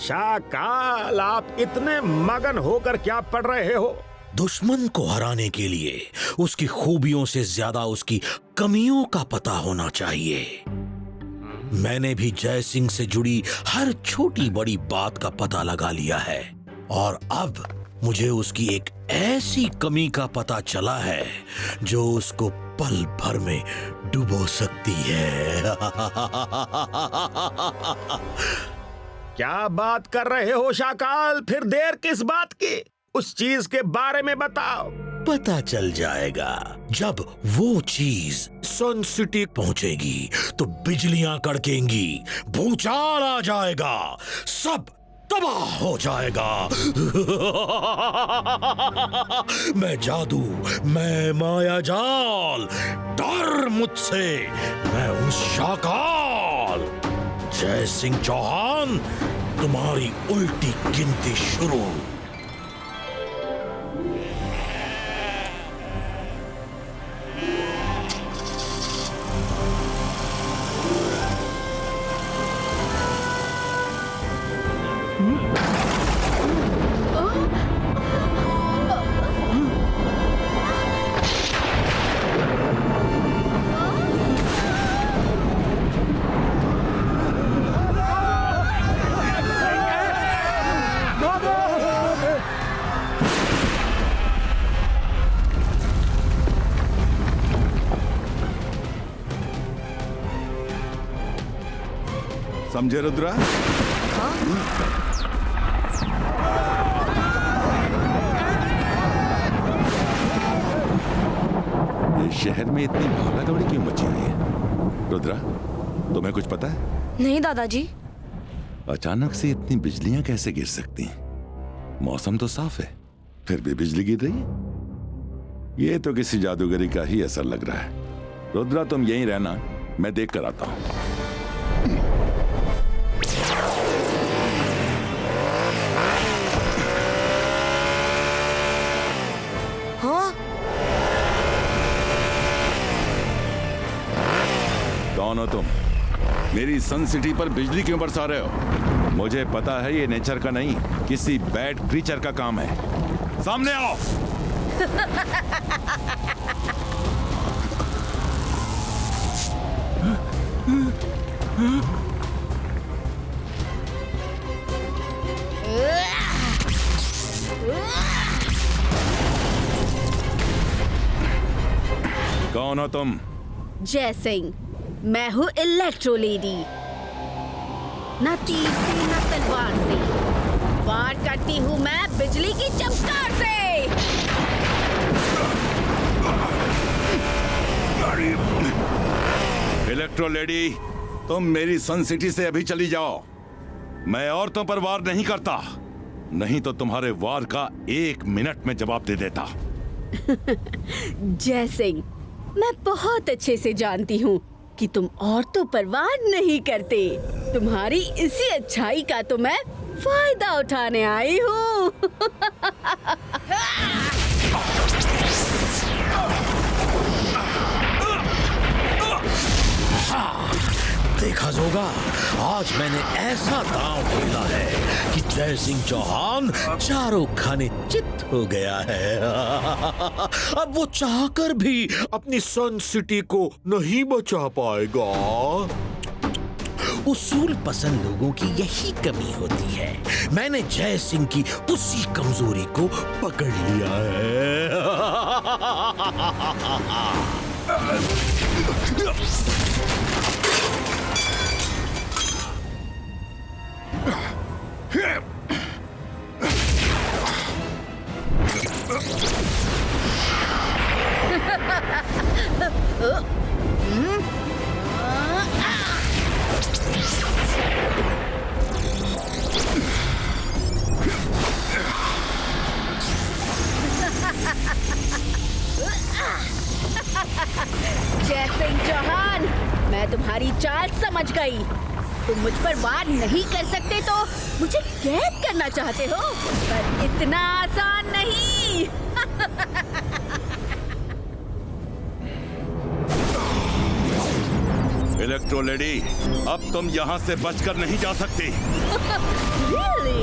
शाकाल, आप इतने मगन होकर क्या पढ़ रहे हो? दुश्मन को हराने के लिए उसकी खूबियों से ज्यादा उसकी कमियों का पता होना चाहिए। मैंने भी जय सिंह से जुड़ी हर छोटी बड़ी बात का पता लगा लिया है और अब मुझे उसकी एक ऐसी कमी का पता चला है जो उसको पल भर में डुबो सकती है। क्या बात कर रहे हो शाकाल? फिर देर किस बात की? उस चीज के बारे में बताओ। पता चल जाएगा। जब वो चीज सन सिटी पहुंचेगी तो बिजलियां कड़केंगी, भूचाल आ जाएगा, सब तबाह हो जाएगा। मैं जादू, मैं माया जाल, डर मुझसे, मैं हूं शाकाल। जय सिंह चौहान, तुम्हारी उल्टी गिनती शुरू। समझे रुद्रा? इस शहर में इतनी भागा दौड़ी क्यों मची हुई है? रुद्रा, तुम्हें कुछ पता है? नहीं दादाजी। अचानक से इतनी बिजलियां कैसे गिर सकती हैं? मौसम तो साफ है, फिर भी बिजली गिर रही। ये तो किसी जादूगरी का ही असर लग रहा है। रुद्रा, तुम यहीं रहना, मैं देख कर आता हूं। कौन हो तुम? मेरी सन सिटी पर बिजली क्यों बरसा रहे हो? मुझे पता है ये नेचर का नहीं, किसी बैड क्रीचर का काम है। सामने आओ। कौन हो तुम? जय सिंह, मैं हूँ इलेक्ट्रो लेडी। न तीर से न तलवार से, वार करती हूँ मैं बिजली की चमकार से। इलेक्ट्रो लेडी, तुम मेरी सन सिटी से अभी चली जाओ। मैं औरतों पर वार नहीं करता, नहीं तो तुम्हारे वार का 1 मिनट में जवाब दे देता। जय सिंह, मैं बहुत अच्छे से जानती हूँ कि तुम औरतों पर वार नहीं करते। तुम्हारी इसी अच्छाई का तो मैं फायदा उठाने आई हूँ। देखा जोगा, आज मैंने ऐसा दांव खेला है कि जय सिंह चौहान चारों खाने चित हो गया है। अब वो चाहकर भी अपनी सन सिटी को नहीं बचा पाएगा। उसूल पसंद लोगों की यही कमी होती है। मैंने जय सिंह की उसी कमजोरी को पकड़ लिया है। जय सिंह चौहान, मैं तुम्हारी चाल मुझ पर वार नहीं कर सकते तो मुझे कैद करना चाहते हो, पर इतना आसान नहीं। इलेक्ट्रो लेडी, अब तुम यहाँ से बचकर नहीं जा सकती। Really?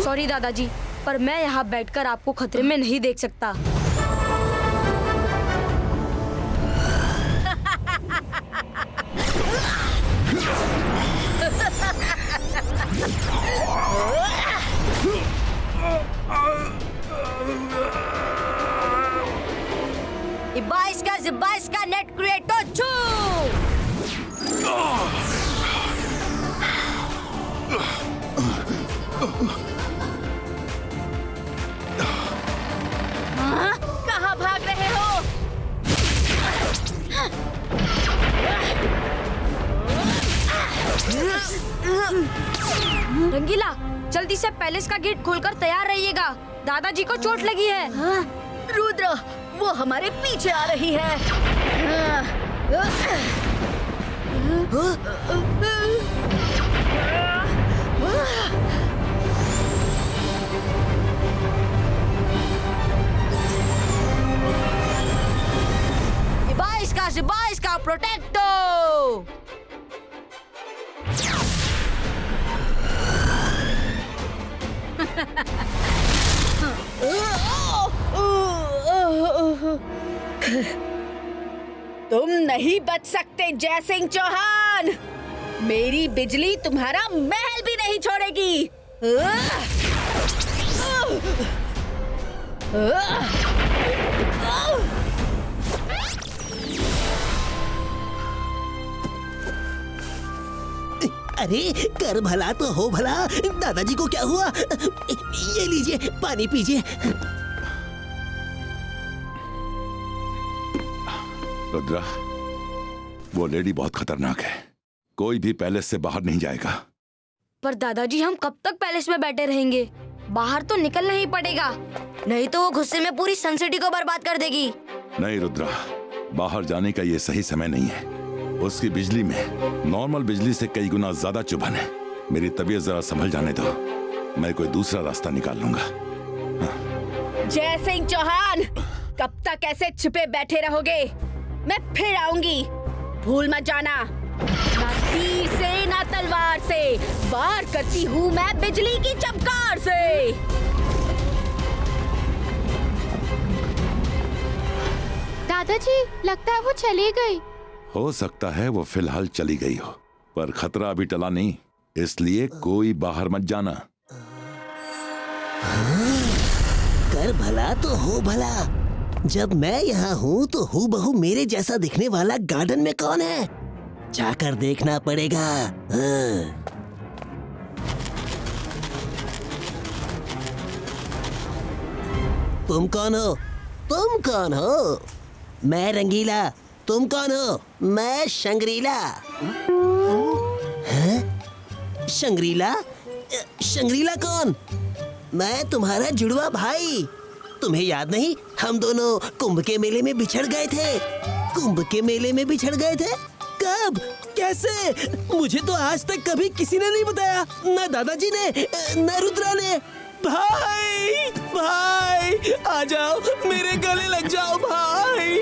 सॉरी दादाजी, पर मैं यहाँ बैठकर आपको खतरे में नहीं देख सकता। इबाइस का नेट क्रिएटो छू। कहाँ भाग रहे हो? रंगीला, जल्दी से पैलेस का गेट खोलकर तैयार रहिएगा, दादाजी को चोट लगी है। हाँ? रुद्र, वो हमारे पीछे आ रही है। इबाइस का प्रोटेक्टो। तुम नहीं बच सकते जय सिंह चौहान। मेरी बिजली तुम्हारा महल भी नहीं छोड़ेगी। अरे कर भला तो हो भला, दादाजी को क्या हुआ? ये लीजिए, पानी पीजिए। रुद्रा, वो लेडी बहुत खतरनाक है, कोई भी पैलेस से बाहर नहीं जाएगा। पर दादाजी, हम कब तक पैलेस में बैठे रहेंगे? बाहर तो निकलना ही पड़ेगा, नहीं तो वो गुस्से में पूरी सनसिटी को बर्बाद कर देगी। नहीं रुद्रा, बाहर जाने का ये सही समय नहीं है। उसकी बिजली में नॉर्मल बिजली से कई गुना ज्यादा चुभन है। मेरी तबीयत जरा संभल जाने दो, मैं कोई दूसरा रास्ता निकाल लूंगा। जय सिंह चौहान, कब तक ऐसे छुपे बैठे रहोगे? मैं फिर आऊंगी, भूल मत जाना। ना तीर से ना तलवार से, वार करती हूँ मैं बिजली की चमकार से। दादाजी, लगता है वो चली गई। हो सकता है वो फिलहाल चली गई हो, पर खतरा अभी टला नहीं, इसलिए कोई बाहर मत जाना। कर भला तो हो भला, जब मैं यहाँ हूँ तो हूबहू मेरे जैसा दिखने वाला गार्डन में कौन है? जाकर देखना पड़ेगा। हाँ। तुम कौन हो? तुम कौन हो? मैं रंगीला। तुम कौन हो? मैं शंग्रीला। हैं? शंग्रीला? शंग्रीला कौन? मैं तुम्हारा जुड़वा भाई। तुम्हें याद नहीं, हम दोनों कुंभ के मेले में बिछड़ गए थे। कुंभ के मेले में बिछड़ गए थे? कब? कैसे? मुझे तो आज तक कभी किसी ने नहीं बताया, न दादाजी ने, न रुद्रा ने। भाई, भाई, आ जाओ, मेरे गले लग जाओ भाई।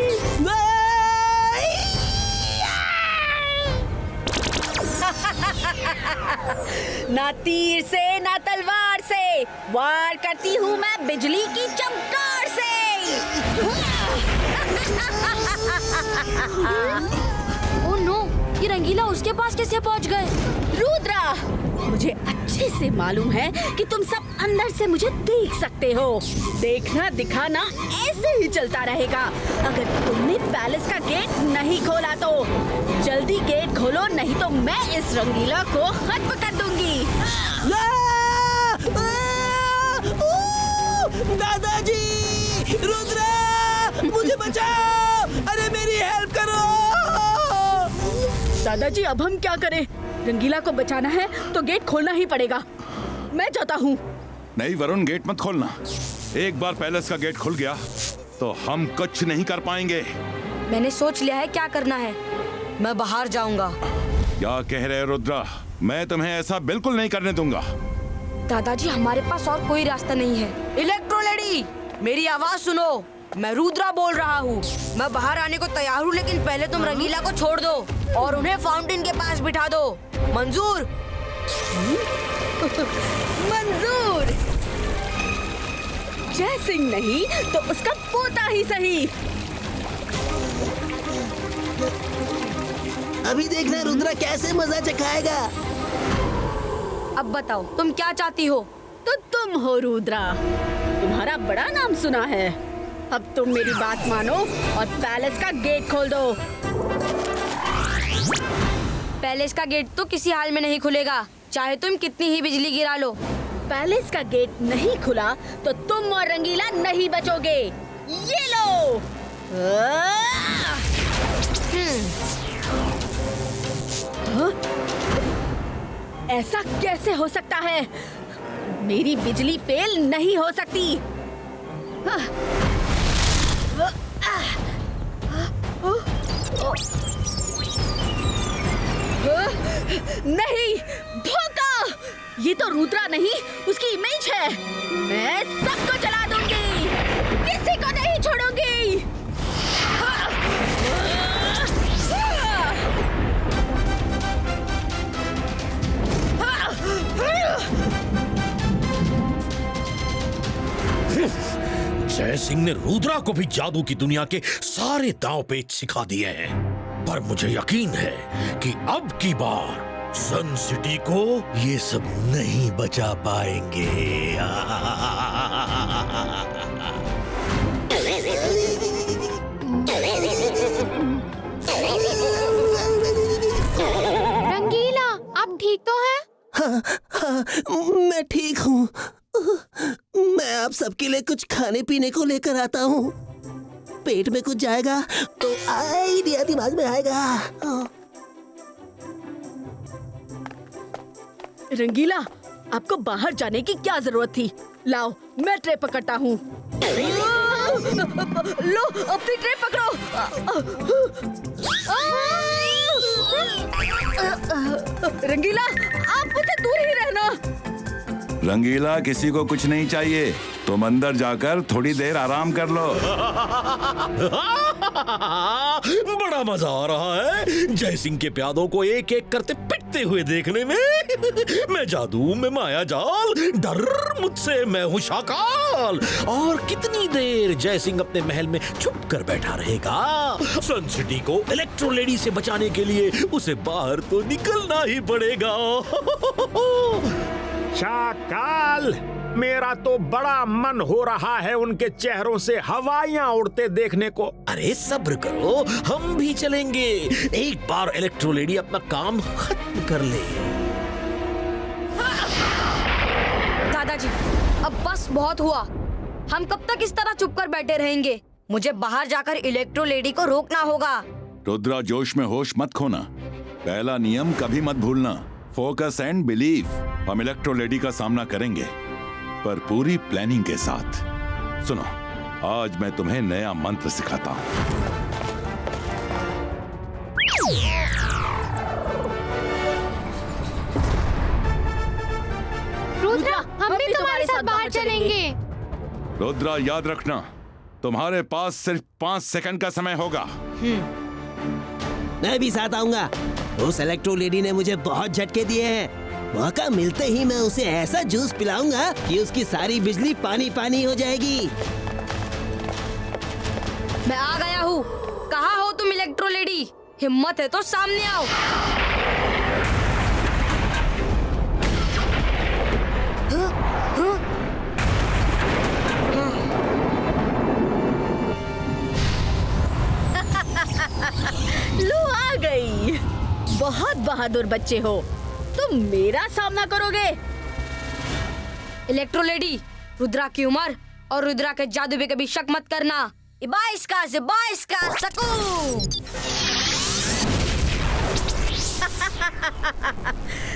ना तीर से ना तलवार से, वार करती हूँ मैं बिजली की चमकार से। ओह नो, ये रंगीला उसके पास कैसे पहुंच गए? रुद्रा, मुझे अच्छे से मालूम है कि तुम सब अंदर से मुझे देख सकते हो। देखना दिखाना ऐसे ही चलता रहेगा। अगर तुमने पैलेस का गेट नहीं खोला तो जल्दी गेट खोलो, नहीं तो मैं इस रंगीला को खत्म कर दूंगी। दादाजी, रुद्रा, मुझे बचाओ! अरे मेरी हेल्प करो! दादाजी, अब हम क्या करें? रंगीला को बचाना है तो गेट खोलना ही पड़ेगा। मैं जाता हूँ। नहीं वरुण, गेट मत खोलना। एक बार पैलेस का गेट खुल गया तो हम कुछ नहीं कर पाएंगे। मैंने सोच लिया है क्या करना है। मैं बाहर जाऊंगा। क्या कह रहे रुद्रा? मैं तुम्हें ऐसा बिल्कुल नहीं करने दूंगा। दादाजी, हमारे पास और कोई रास्ता नहीं है। इलेक्ट्रो लेडी, मेरी आवाज सुनो। मैं रुद्रा बोल रहा हूँ। मैं बाहर आने को तैयार हूँ, लेकिन पहले तुम रंगीला को छोड़ दो और उन्हें फाउंटेन के पास बिठा दो। मंजूर? मंजूर। जय सिंह नहीं तो उसका पोता ही सही। अभी देखना रुद्रा कैसे मजा चखाएगा। अब बताओ तुम क्या चाहती हो? तो तुम हो रुद्रा, तुम्हारा बड़ा नाम सुना है। अब तुम मेरी बात मानो और पैलेस का गेट खोल दो। पैलेस का गेट तो किसी हाल में नहीं खुलेगा, चाहे तुम कितनी ही बिजली गिरा लो। पैलेस का गेट नहीं खुला तो तुम और रंगीला नहीं बचोगे। ये लो। ऐसा कैसे हो सकता है? मेरी बिजली फेल नहीं हो सकती। नहीं, धोखा! ये तो रुद्रा नहीं, उसकी इमेज है। मैं सबको जला दूंगी, किसी को नहीं छोड़ूंगी। जय सिंह ने रुद्रा को भी जादू की दुनिया के सारे दांव पेच सिखा दिए हैं, पर मुझे यकीन है कि अब की बार सन सिटी को ये सब नहीं बचा पाएंगे। रंगीला, आप ठीक तो हैं? हाँ, मैं ठीक हूँ। मैं आप सबके लिए कुछ खाने पीने को लेकर आता हूँ। पेट में कुछ जाएगा तो आइडिया दिमाग में आएगा। रंगीला, आपको बाहर जाने की क्या जरूरत थी? लाओ, मैं ट्रे पकड़ता हूँ। लो, अपनी ट्रे पकड़ो। रंगीला, आप मुझसे दूर ही रहना। रंगीला, किसी को कुछ नहीं चाहिए। तुम अंदर जाकर थोड़ी देर आराम कर लो। बड़ा मजा आ रहा है जय सिंह के प्यादों को एक एक करते पिटते हुए देखने में। मैं जादू, मैं माया जाल, डर मुझसे, मैं हूँ शाकाल। और कितनी देर जय सिंह अपने महल में छुप कर बैठा रहेगा? सन सिटी को इलेक्ट्रो लेडी से बचाने के लिए उसे बाहर तो निकलना ही पड़ेगा। शाकाल, मेरा तो बड़ा मन हो रहा है उनके चेहरों से हवाइयां उड़ते देखने को। अरे सब्र करो, हम भी चलेंगे। एक बार इलेक्ट्रो लेडी अपना काम खत्म कर ले। दादाजी, अब बस बहुत हुआ। हम कब तक इस तरह चुप कर बैठे रहेंगे? मुझे बाहर जाकर इलेक्ट्रो लेडी को रोकना होगा। रुद्रा, जोश में होश मत खोना। पहला नियम कभी मत भूलना, फोकस एंड बिलीव। हम इलेक्ट्रो लेडी का सामना करेंगे, पर पूरी प्लानिंग के साथ। सुनो, आज मैं तुम्हें नया मंत्र सिखाता हूँ। रुद्रा, हम भी तुम्हारे साथ बाहर चलेंगे। रुद्रा, याद रखना, तुम्हारे पास सिर्फ 5 सेकंड का समय होगा। मैं भी साथ आऊंगा। उस इलेक्ट्रो लेडी ने मुझे बहुत झटके दिए हैं। मौका मिलते ही मैं उसे ऐसा जूस पिलाऊंगा कि उसकी सारी बिजली पानी पानी हो जाएगी। मैं आ गया हूँ। कहाँ हो तुम इलेक्ट्रो लेडी? हिम्मत है तो सामने आओ। लो, आ गई। बहुत बहादुर बच्चे हो। तुम मेरा सामना करोगे? इलेक्ट्रो लेडी, रुद्रा की उम्र और रुद्रा के जादू पे कभी शक मत करना। 22 का सकू।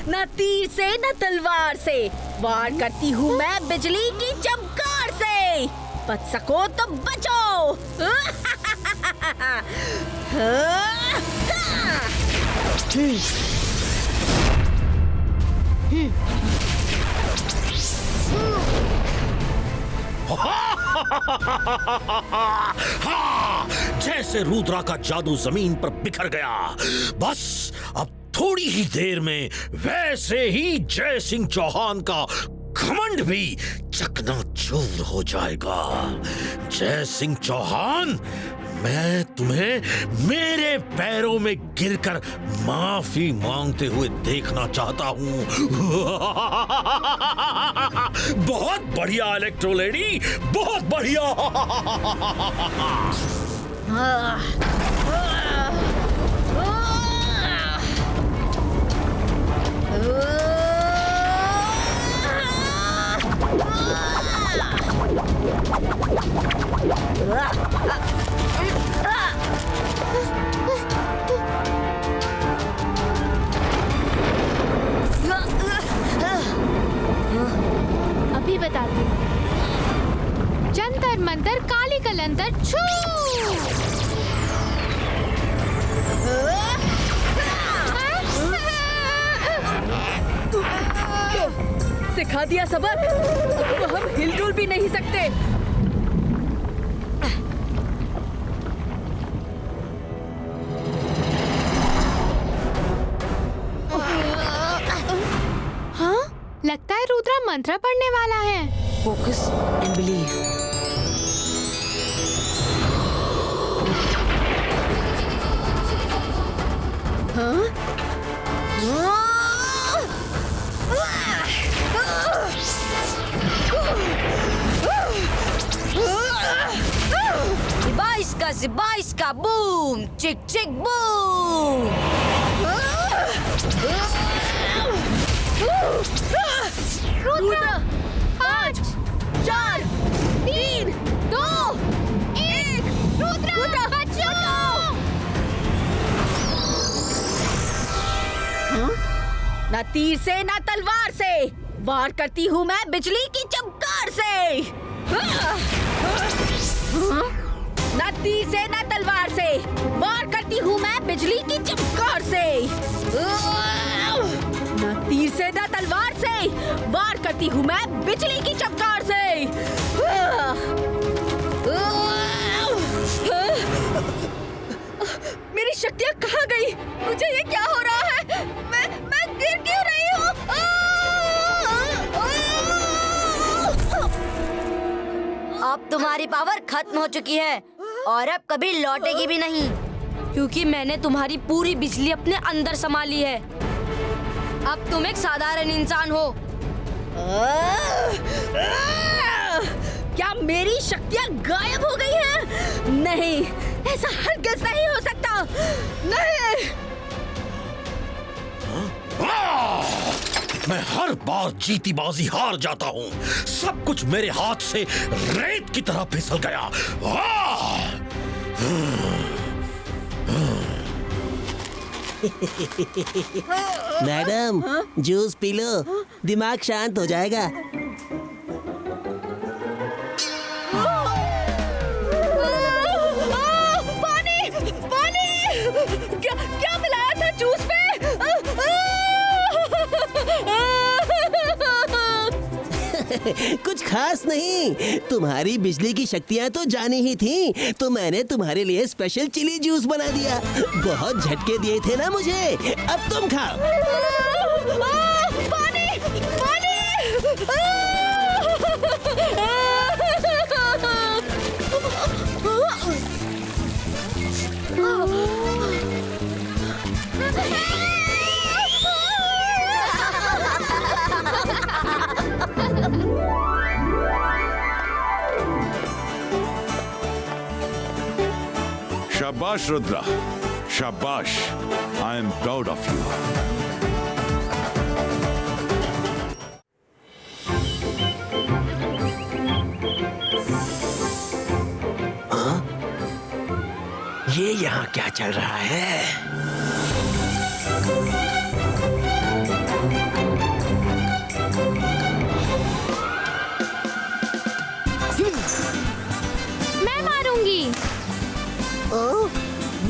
न तीर से न तलवार से वार करती हूँ मैं बिजली की चमकार से। बच सको तो बचो। हाँ, जैसे रुद्रा का जादू जमीन पर बिखर गया, बस अब थोड़ी ही देर में वैसे ही जय सिंह चौहान का घमंड भी चकनाचूर हो जाएगा। जय सिंह चौहान, मैं तुम्हें मेरे पैरों में गिरकर माफी मांगते हुए देखना चाहता हूं। बहुत बढ़िया इलेक्ट्रो लेडी, बहुत बढ़िया। अभी बताती हूँ। जंतर मंतर काली कलंतर छू। सिखा दिया सबक, अब तो हम हिलडुल भी नहीं सकते। हाँ, लगता है रुद्रा मंत्र पढ़ने वाला है। Focus and believe. Ziba iska boom, chick chick boom. Rudra, 5, 4, 3, 2, 1। Rudra, बचो। ना तीर से ना तलवार से, वार करती हूँ मैं बिजली की चमकार से। ना तीर से ना तलवार से, वार करती हूँ मैं बिजली की चमकार से। ना तीर से ना तलवार से, वार करती हूँ मैं बिजली की चमकार से। मेरी शक्तियाँ कहाँ गई? मुझे ये क्या हो रहा है? मैं गिर क्यों रही हूँ? अब तुम्हारी पावर खत्म हो चुकी है और अब कभी लौटेगी भी नहीं, क्योंकि मैंने तुम्हारी पूरी बिजली अपने अंदर समा ली है। अब तुम एक साधारण इंसान हो। क्या मेरी शक्तियाँ गायब हो गई हैं? नहीं, ऐसा हरगिज़ नहीं हो सकता। नहीं। मैं हर बार जीती बाजी हार जाता हूँ। सब कुछ मेरे हाथ से रेत की तरह फिसल गया। मैडम, जूस पी लो, दिमाग शांत हो जाएगा। पानी, पानी! क्या मिलाया था जूस में? कुछ खास नहीं, तुम्हारी बिजली की शक्तियाँ तो जानी ही थी, तो मैंने तुम्हारे लिए स्पेशल चिली जूस बना दिया। बहुत झटके दिए थे ना मुझे, अब तुम खाओ। पानी, पानी! शाबाश रुद्रा, शाबाश। I am proud of you. ये यहाँ क्या चल रहा है?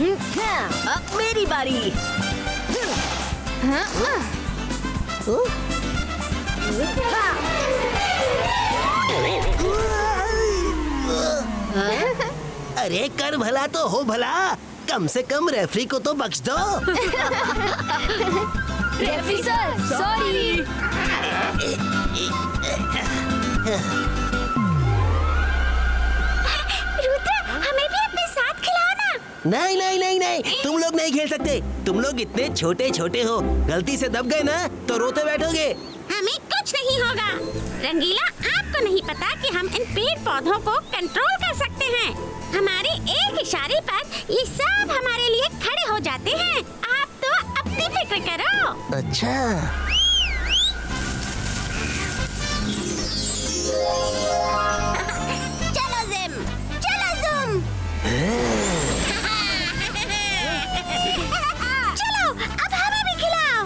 अब मेरी बारी। अरे कर भला तो हो भला, कम से कम रेफरी को तो बख्श दो। Referee sir, sorry. रुद्र, हमें भी अपने साथ खिलाओ ना। नहीं नहीं नहीं नहीं, तुम लोग नहीं खेल सकते। तुम लोग इतने छोटे छोटे हो, गलती से दब गए ना तो रोते बैठोगे। हमें कुछ नहीं होगा। रंगीला, आपको नहीं पता कि हम इन पेड़ पौधों को कंट्रोल कर सकते हैं। हमारे एक इशारे पर ये सब हमारे लिए खड़े हो जाते हैं। आप तो अपनी फिक्र करो। अच्छा, चलो जिम, चलो जुम। चलो, अब हमें भी खिलाओ।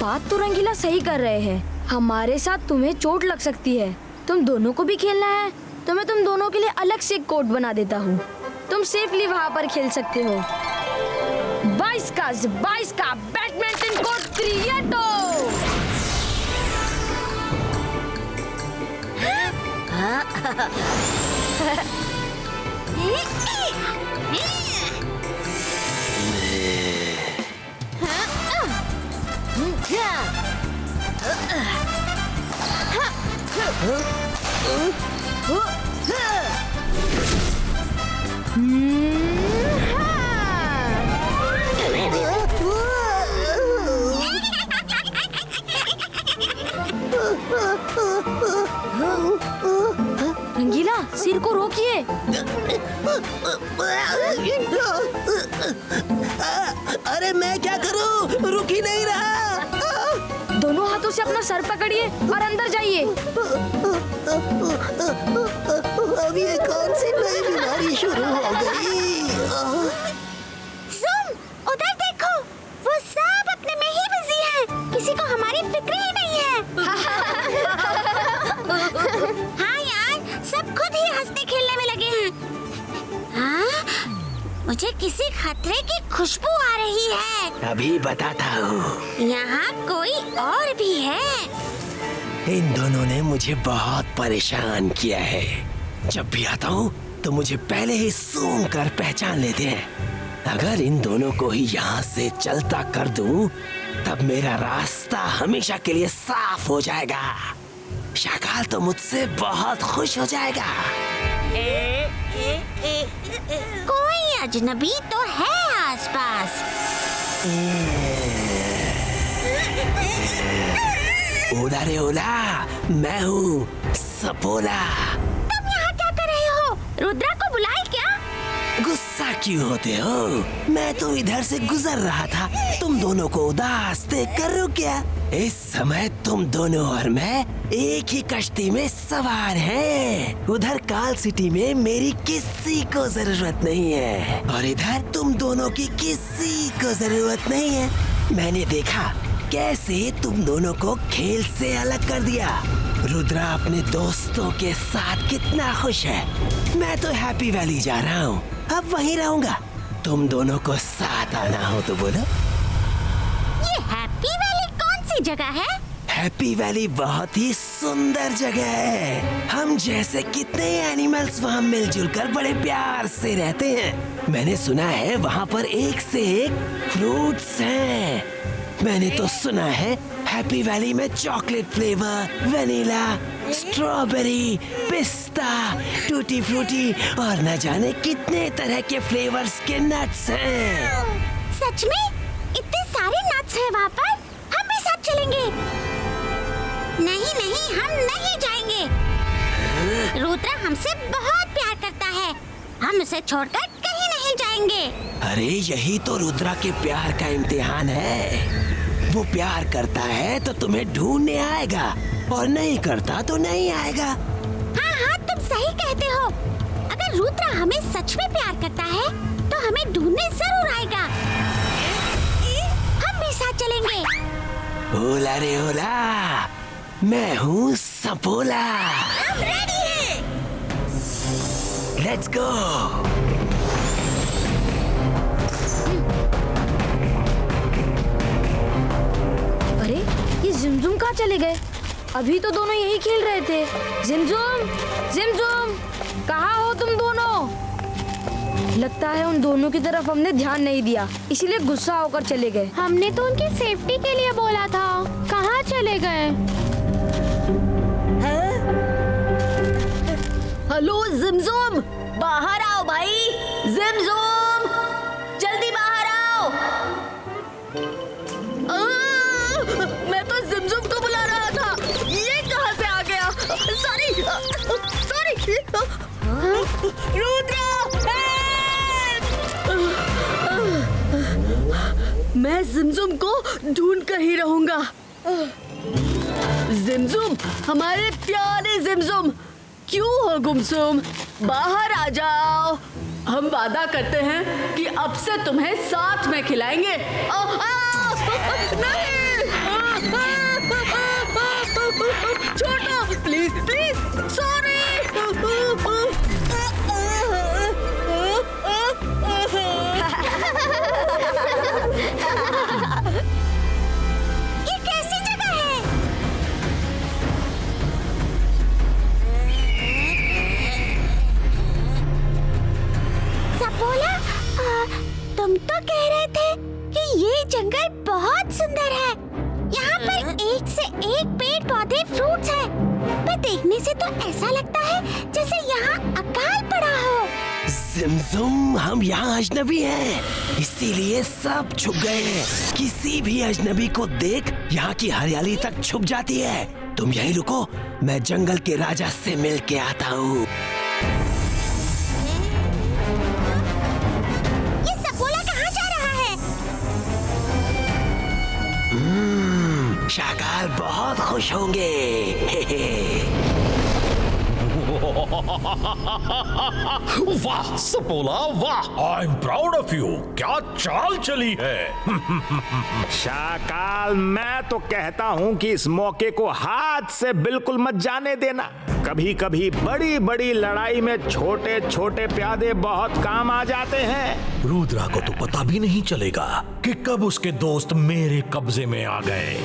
बात तो रंगीला सही कर रहे हैं। हमारे साथ तुम्हें चोट लग सकती है। तुम दोनों को भी खेलना है तो मैं तुम दोनों के लिए अलग से एक कोर्ट बना देता हूँ। तुम सेफली वहाँ पर खेल सकते हो। 22 का बैडमिंटन कोर्ट क्रिएटो। रंगीला, सिर को रोकिए। अरे मैं क्या करूं, रुक ही नहीं रहा। दोनों हाथों से अपना सर पकड़िए और अंदर जाइए। अब ये कौन सी नई बीमारी शुरू हो गई। जुम, उधर देखो, वो सब अपने में ही बिजी हैं। किसी को हमारी फिक्र ही नहीं है। हाँ यार, सब खुद ही हंसने खेलने में लगे हैं। हाँ, मुझे किसी खतरे की खुशबू आ रही है। अभी बताता हूँ। यहाँ कोई और भी है। इन दोनों ने मुझे बहुत परेशान किया है। जब भी आता हूँ तो मुझे पहले ही सूंघ कर पहचान लेते हैं। अगर इन दोनों को ही यहाँ से चलता कर दूँ, तब मेरा रास्ता हमेशा के लिए साफ हो जाएगा। शाकाल तो मुझसे बहुत खुश हो जाएगा। कोई अजनबी तो है आसपास। ओला रे ओला, मैं हूँ सपोला। तुम यहाँ क्या कर रहे हो? रुद्रा को बुलाए क्या? गुस्सा क्यों होते हो? मैं तो इधर से गुजर रहा था, तुम दोनों को उदास देख कर रुक गया। इस समय तुम दोनों और मैं एक ही कश्ती में सवार हैं। उधर काल सिटी में मेरी किसी को जरूरत नहीं है और इधर तुम दोनों की किसी को जरूरत नहीं है। मैंने देखा कैसे तुम दोनों को खेल से अलग कर दिया। रुद्रा अपने दोस्तों के साथ कितना खुश है। मैं तो हैप्पी वैली जा रहा हूँ, अब वहीं रहूंगा। तुम दोनों को साथ आना हो तो बोलो। ये हैप्पी वैली कौन सी जगह है? हैप्पी वैली बहुत ही सुंदर जगह है। हम जैसे कितने एनिमल्स वहाँ मिलजुल कर बड़े प्यार से रहते हैं। मैंने सुना है वहाँ पर एक से एक फ्रूट्स हैं। मैंने तो सुना है हैप्पी वैली में चॉकलेट फ्लेवर, वेनिला, स्ट्रॉबेरी, पिस्ता, टूटी फ्रूटी और न जाने कितने तरह के फ्लेवर्स के नट्स हैं। सच में? इतने सारे नट्स हैं वहाँ पर? हम भी साथ चलेंगे। नहीं नहीं, हम नहीं जाएंगे। रुद्रा हमसे बहुत प्यार करता है, हम उसे छोड़कर कहीं नहीं जाएंगे। अरे यही तो रुद्रा के प्यार का इम्तिहान है। वो प्यार करता है तो तुम्हें ढूंढने आएगा और नहीं करता तो नहीं आएगा। हाँ हाँ, तुम सही कहते हो। अगर रुद्रा हमें सच में प्यार करता है तो हमें ढूंढने जरूर आएगा। हम भी साथ चलेंगे। ओला रे ओला, मैं हूँ सपोला। हम रेडी हैं। Let's go. अभी तो दोनों यही खेल रहे थे। जिमजुम, जिमजुम, कहाँ हो तुम दोनों? लगता है उन दोनों की तरफ हमने ध्यान नहीं दिया, इसीलिए गुस्सा होकर चले गए। हमने तो उनकी सेफ्टी के लिए बोला था, कहाँ चले गए? हेलो जिमजुम, बाहर आओ भाई। जिमजुम, जल्दी बाहर आओ। मैं तो जिमजुम को बुला रहा था, ये कहाँ से आ गया? Sorry, sorry. रुद्रा, मैं जिमजुम को ढूंढ कर ही रहूंगा। जिमजुम, हमारे प्यारे जिमजुम, क्यों हो गुमसुम? बाहर आ जाओ। हम वादा करते हैं कि अब से तुम्हें साथ में खिलाएंगे। नहीं, छोटो, प्लीज प्लीज, सॉरी। ये कैसी जगह है? सपोला, तुम तो कह रहे थे कि ये जंगल बहुत सुंदर है। यहाँ पर एक से एक पेड़ पौधे फ्रूट्स हैं, पर देखने से तो ऐसा लगता है जैसे यहाँ अकाल पड़ा हो। जिमजुम, हम यहाँ अजनबी हैं, इसीलिए सब छुप गए हैं। किसी भी अजनबी को देख यहाँ की हरियाली तक छुप जाती है। तुम यहीं रुको, मैं जंगल के राजा से मिल के आता हूँ। ये सपोला कहाँ जा रहा है? शाकाल बहुत खुश होंगे। वाह सपोला, वाह, I am proud of you. क्या चाल चली है। शाकाल, मैं तो कहता हूँ कि इस मौके को हाथ से बिल्कुल मत जाने देना। कभी कभी बड़ी बड़ी लड़ाई में छोटे छोटे प्यादे बहुत काम आ जाते हैं। रुद्रा को तो पता भी नहीं चलेगा कि कब उसके दोस्त मेरे कब्जे में आ गए।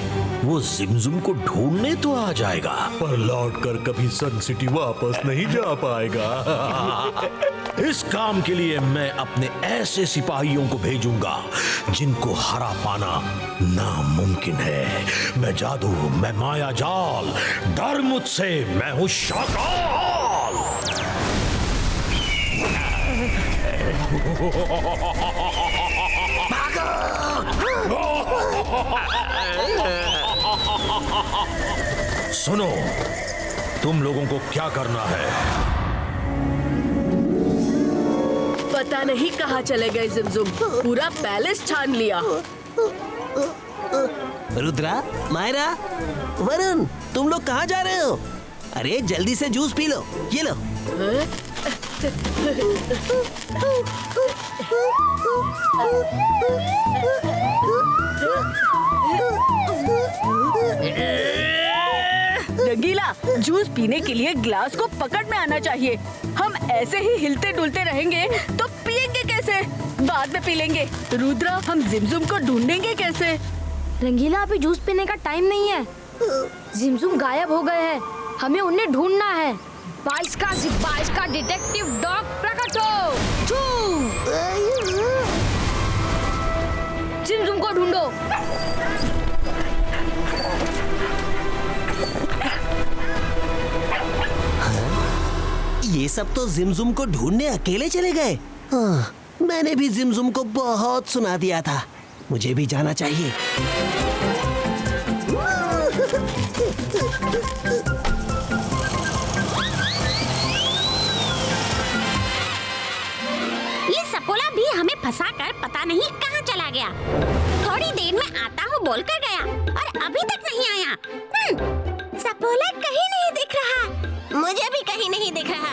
वो जिमजुम को ढूंढने तो आ जाएगा, पर लौटकर कभी सन सिटी वापस नहीं जा पाएगा। इस काम के लिए मैं अपने ऐसे सिपाहियों को भेजूंगा जिनको हरा पाना नामुमकिन है। मैं जादू, मैं माया जाल, डर मुझसे, मैं हूँ शाकाल। सुनो, तुम लोगों को क्या करना है? पता नहीं कहाँ चले गए जिमजुम, पूरा पैलेस छान लिया। रुद्रा, मायरा, वरुण, तुम लोग कहाँ जा रहे हो? अरे जल्दी से जूस पी लो, ये लो। रंगीला, जूस पीने के लिए ग्लास को पकड़ में आना चाहिए। हम ऐसे ही हिलते डुलते रहेंगे तो पिएंगे कैसे? बाद में पी लेंगे। रुद्रा, हम जिमजुम को ढूंढेंगे कैसे? रंगीला, अभी जूस पीने का टाइम नहीं है। जिमजुम गायब हो गए हैं, हमें उन्हें ढूंढना है। 22 का डिटेक्टिव डॉग प्रकट हो। जिमजुम को ढूंढो। ये सब तो जिमजुम को ढूंढने अकेले चले गए। हाँ, मैंने भी जिमजुम को बहुत सुना दिया था, मुझे भी जाना चाहिए। ये सपोला भी हमें फंसाकर पता नहीं कहाँ चला गया। थोड़ी देर में आता हूँ बोलकर गया और अभी तक नहीं आया। सपोला कहीं नहीं दिख रहा, मुझे भी कहीं नहीं दिख रहा।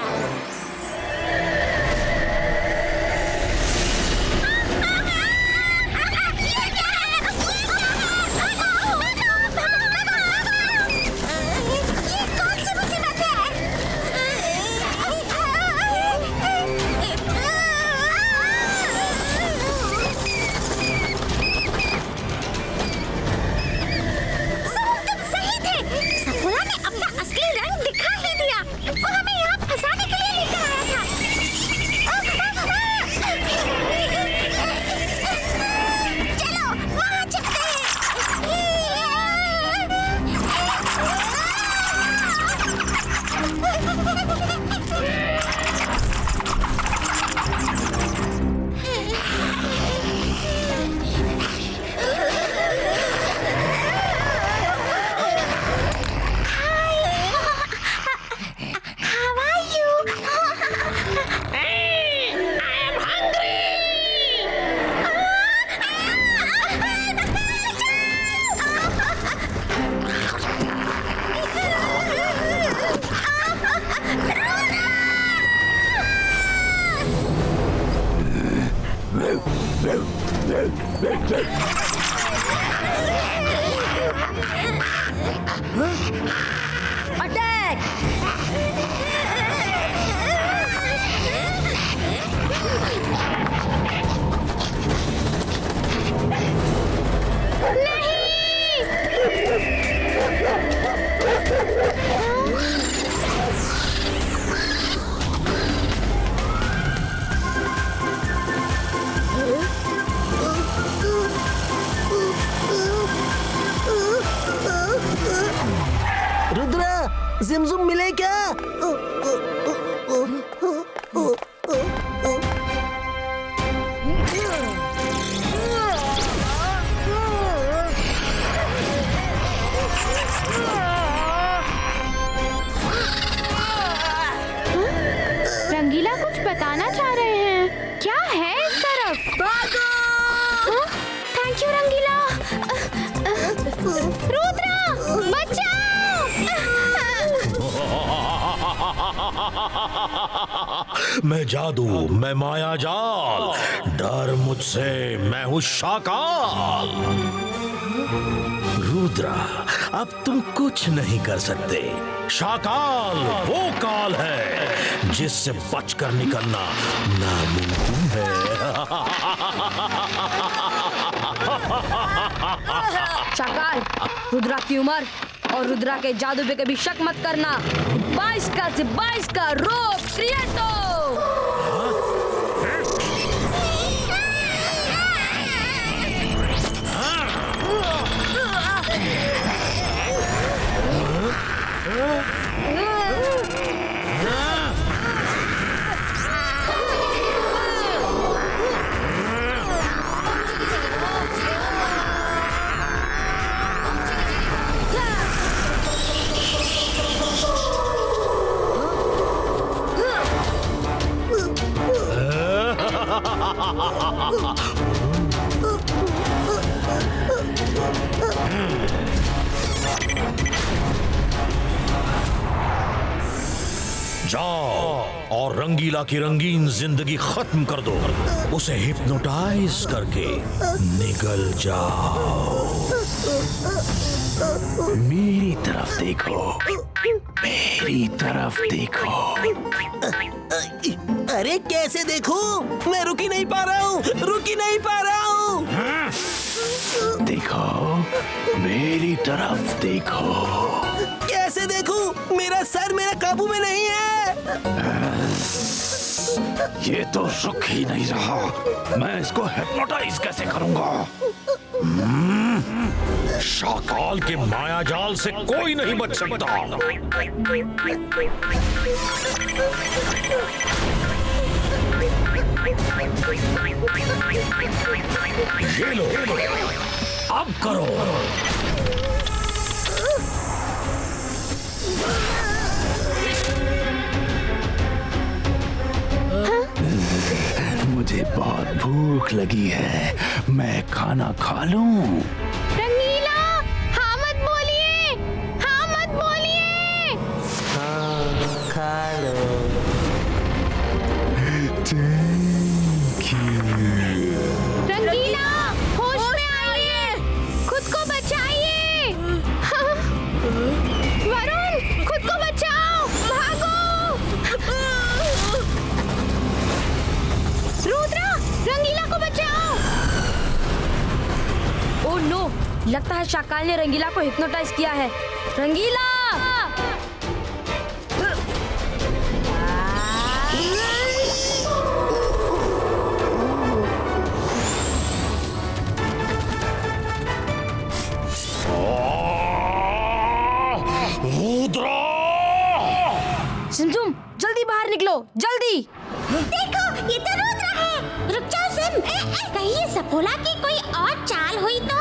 ये कौन सी मुसीबत है? तुम सही थे, सपोला ने अटैक! रुद्रा, जिमजुम मिले क्या? रंगीला कुछ बताना चाह रहे हैं। क्या है इस तरफ? हाँ? थैंक यू रंगीला। रुद्रा, बचाओ! मैं जादू, मैं माया जाल, डर मुझसे, मैं हूँ शाकाल। रुद्रा, अब तुम कुछ नहीं कर सकते। शाकाल वो काल है जिससे बचकर निकलना नामुमकिन है। शाकाल, रुद्रा की उम्र और रुद्रा के जादू पे कभी शक मत करना। 22 का से 22 का रोप क्रिएटो। जाओ और रंगीला की रंगीन जिंदगी खत्म कर दो। उसे हिप्नोटाइज करके निगल जाओ। मेरी तरफ देखो, मेरी तरफ देखो। अरे कैसे देखूं? मैं रुक ही नहीं पा रहा हूँ, रुक ही नहीं पा रहा हूँ। देखो, मेरी तरफ देखो। कैसे देखूं? मेरा सर मेरा काबू में नहीं है। ये तो रुक ही नहीं रहा। मैं इसको हिप्नोटाइज कैसे करूंगा? शाकाल के माया जाल से कोई नहीं बच सकता। ये लो, अब करो। मुझे बहुत भूख लगी है, मैं खाना खा लूं। रंगीला, हाँ मत बोलिए, हाँ मत बोलिए। खा लो। रंगीला, होश में आइए, खुद को बचाइए। वरुण, खुद को बचाओ, भागो। रुद्रा, रंगीला को बचाओ। ओह नो, लगता है शाकाल ने रंगीला को हिप्नोटाइज किया है। रंगीला! रुद्रा! सिमसुम, जल्दी बाहर निकलो, जल्दी! देखो, ये तो रुद्र है। रुक जाओ सिम। कहीं ये सफोला की कोई और चाल हुई तो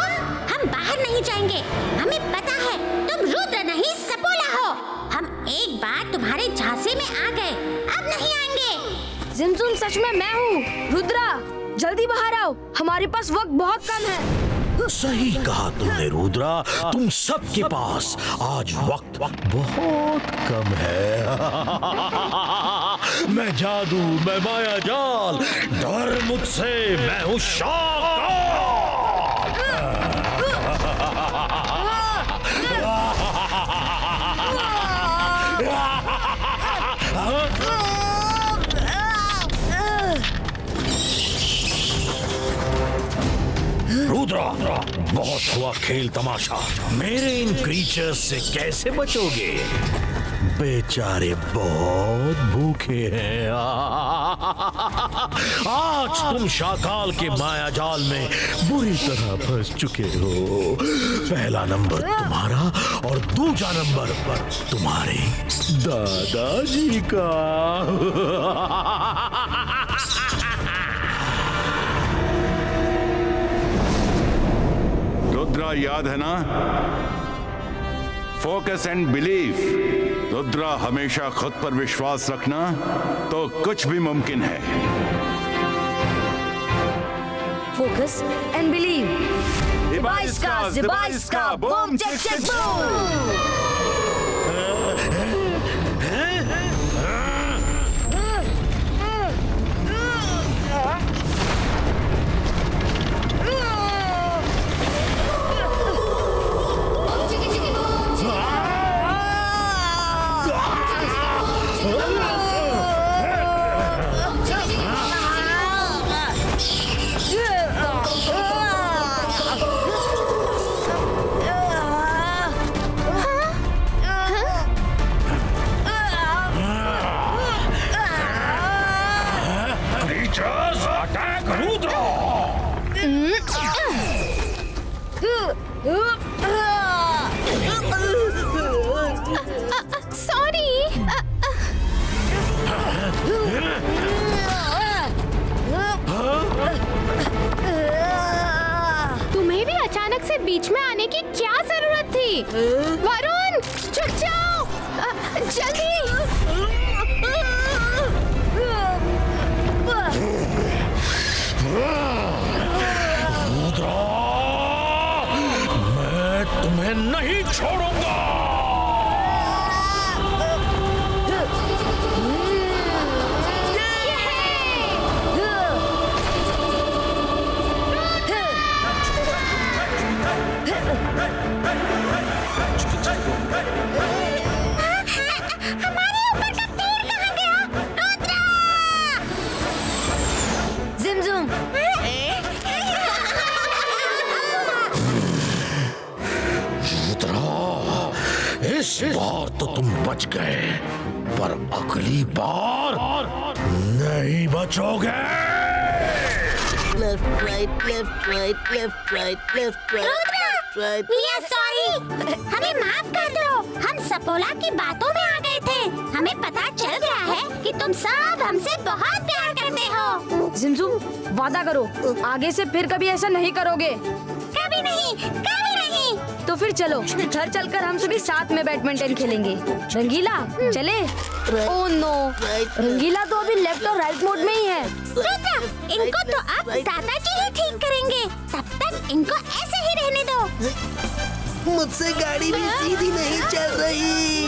हम बाहर नहीं जाएंगे। हमें पता है तुम रुद्र नहीं सफोला हो। हम एक बार तुम्हारे झांसे में आ गए, अब नहीं आएंगे। सिमसुम, सच में मैं हूँ रुद्रा। जल्दी बाहर आओ, हमारे पास वक्त बहुत कम है। सही कहा तुमने रुद्रा, तुम सबके पास आज वक्त बहुत कम है। मैं जादू, मैं माया जाल, डर मुझसे, मैं हूँ शाकाल। रुद्रा, बहुत हुआ खेल तमाशा। मेरे इन क्रीचर्स से कैसे बचोगे? बेचारे बहुत भूखे हैं। आज तुम शाकाल के माया जाल में बुरी तरह फंस चुके हो। पहला नंबर तुम्हारा और दूसरा नंबर तुम्हारे दादाजी का। रुद्रा, याद है ना? Focus and believe. रुद्रा, हमेशा खुद पर विश्वास रखना तो कुछ भी मुमकिन है। Focus and believe. जिबाइस्का, बूम चेक चेक बूम। तुम्हें भी अचानक से बीच में आने की क्या जरूरत थी? वरुण, छुप जाओ, जल्दी। रुद्रा, मैं तुम्हें नहीं छोड़ूंगा। हमारे ऊपर का तीर कहाँ गया? रुद्रा! जिमजुम। इस बार तो तुम बच गए, पर अगली बार नहीं बचोगे। Left right, left right, left right, left right, right. We are sorry। हमें माफ कर दो। हम सपोला की बातों में आ गए थे। हमें पता चल गया है कि तुम सब हमसे बहुत प्यार करते हो। जिमजुम, वादा करो आगे से फिर कभी ऐसा नहीं करोगे। कभी नहीं, कभी नहीं। तो फिर चलो घर चलकर हम सभी साथ में बैडमिंटन खेलेंगे। रंगीला, चले? ओह नो, रंगीला तो अभी लेफ्ट और राइट मोड में ही है। रुद्रा, इनको तो अब दादाजी ही ठीक करेंगे। तब तक इनको ऐसे ही रहने दो। मुझसे गाड़ी भी सीधी नहीं चल रही।